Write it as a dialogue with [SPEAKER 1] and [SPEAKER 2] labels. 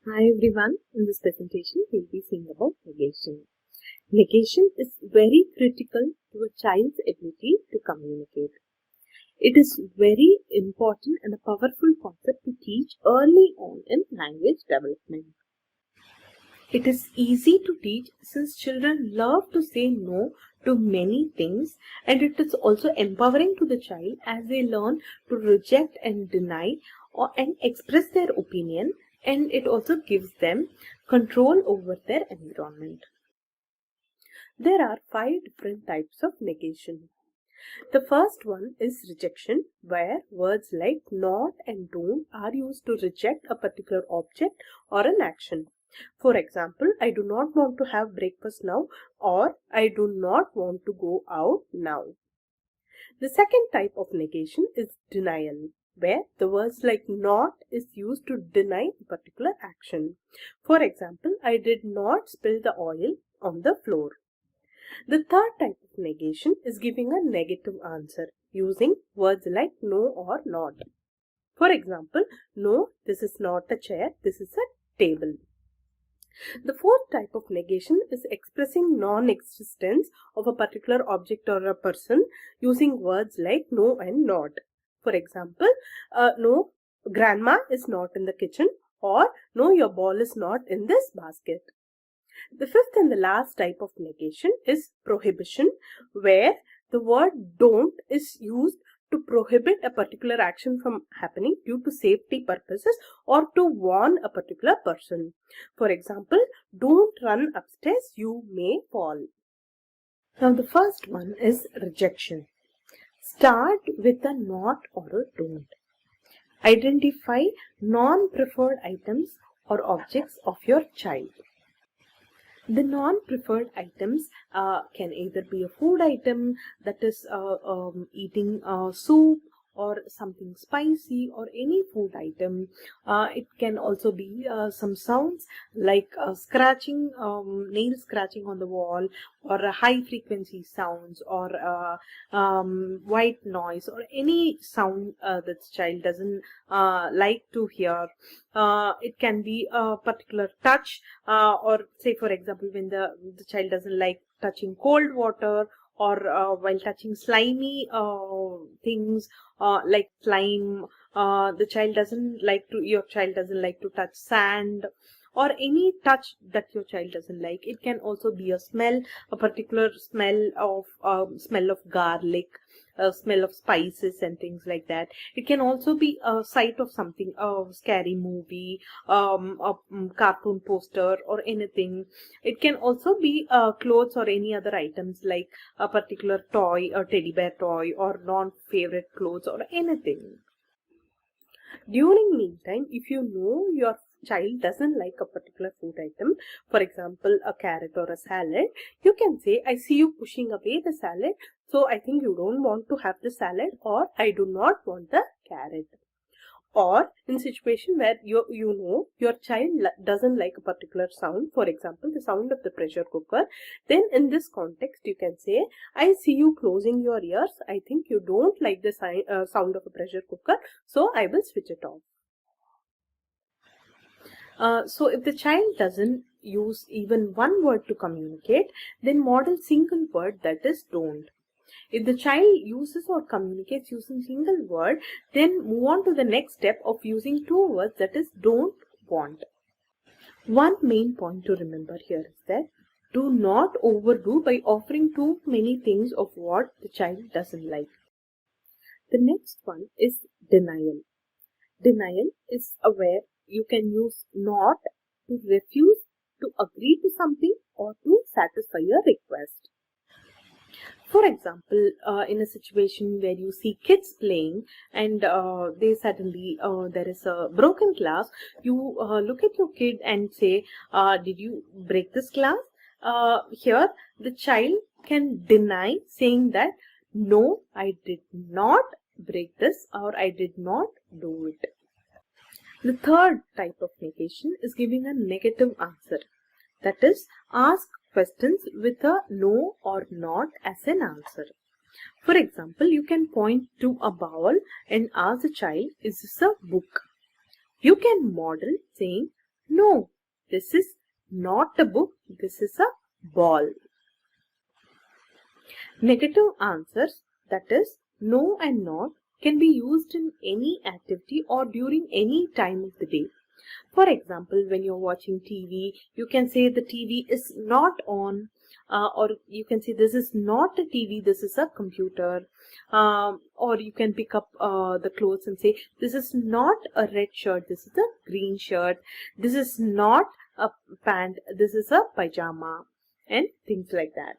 [SPEAKER 1] Hi everyone, in this presentation we'll be seeing about negation. Negation is very critical to a child's ability to communicate. It is very important and a powerful concept to teach early on in language development. It is easy to teach since children love to say no to many things, and it is also empowering to the child as they learn to reject and deny and express their opinion, and it also gives them control over their environment. There are 5 different types of negation. The first one is rejection, where words like not and don't are used to reject a particular object or an action. For example, I do not want to have breakfast now, or I do not want to go out now. The second type of negation is denial, where the words like not is used to deny a particular action. For example, I did not spill the oil on the floor. The third type of negation is giving a negative answer using words like no or not. For example, no, this is not a chair, this is a table. The fourth type of negation is expressing non-existence of a particular object or a person using words like no and not. For example, no, grandma is not in the kitchen, or no, your ball is not in this basket. The fifth and the last type of negation is prohibition, where the word don't is used to prohibit a particular action from happening due to safety purposes or to warn a particular person. For example, don't run upstairs, you may fall. Now the first one is rejection. Start with a not or a don't. Identify non-preferred items or objects of your child. The non-preferred items can either be a food item, that is eating soup or something spicy, or any food item. It can also be some sounds like scratching, nail scratching on the wall, or high frequency sounds, or white noise, or any sound that the child doesn't like to hear. It can be a particular touch, or say for example when the child doesn't like touching cold water, or while touching slimy things like slime. Your child doesn't like to touch sand, or any touch that your child doesn't like. It can also be a smell, a particular smell of garlic, a smell of spices and things like that. It can also be a sight of something, a scary movie, a cartoon poster, or anything. It can also be clothes or any other items like a particular toy, a teddy bear toy, or non-favorite clothes, or anything. During mealtime, if you know your child doesn't like a particular food item, for example, a carrot or a salad, you can say, I see you pushing away the salad, so I think you don't want to have the salad, or I do not want the carrot. Or in situation where you know your child doesn't like a particular sound, for example the sound of the pressure cooker, then in this context you can say, I see you closing your ears, I think you don't like the sound of a pressure cooker, so I will switch it off. So if the child doesn't use even one word to communicate, then model single word, that is don't. If the child uses or communicates using single word, then move on to the next step of using 2 words, that is don't, want. One main point to remember here is that do not overdo by offering too many things of what the child doesn't like. The next one is denial. Denial is where you can use not to refuse to agree to something or to satisfy your request. For example, in a situation where you see kids playing and they suddenly, there is a broken glass, you look at your kid and say, did you break this glass? Here, the child can deny, saying that, no, I did not break this, or I did not do it. The third type of negation is giving a negative answer. That is, ask questions with a no or not as an answer. For example, you can point to a bowl and ask the child, is this a book? You can model saying, No, this is not a book, this is a ball. Negative answers, that is no and not, can be used in any activity or during any time of the day. For example, when you're watching TV, you can say the TV is not on, or you can say this is not a TV, this is a computer. Or you can pick up the clothes and say this is not a red shirt, this is a green shirt. This is not a pant, this is a pajama, and things like that.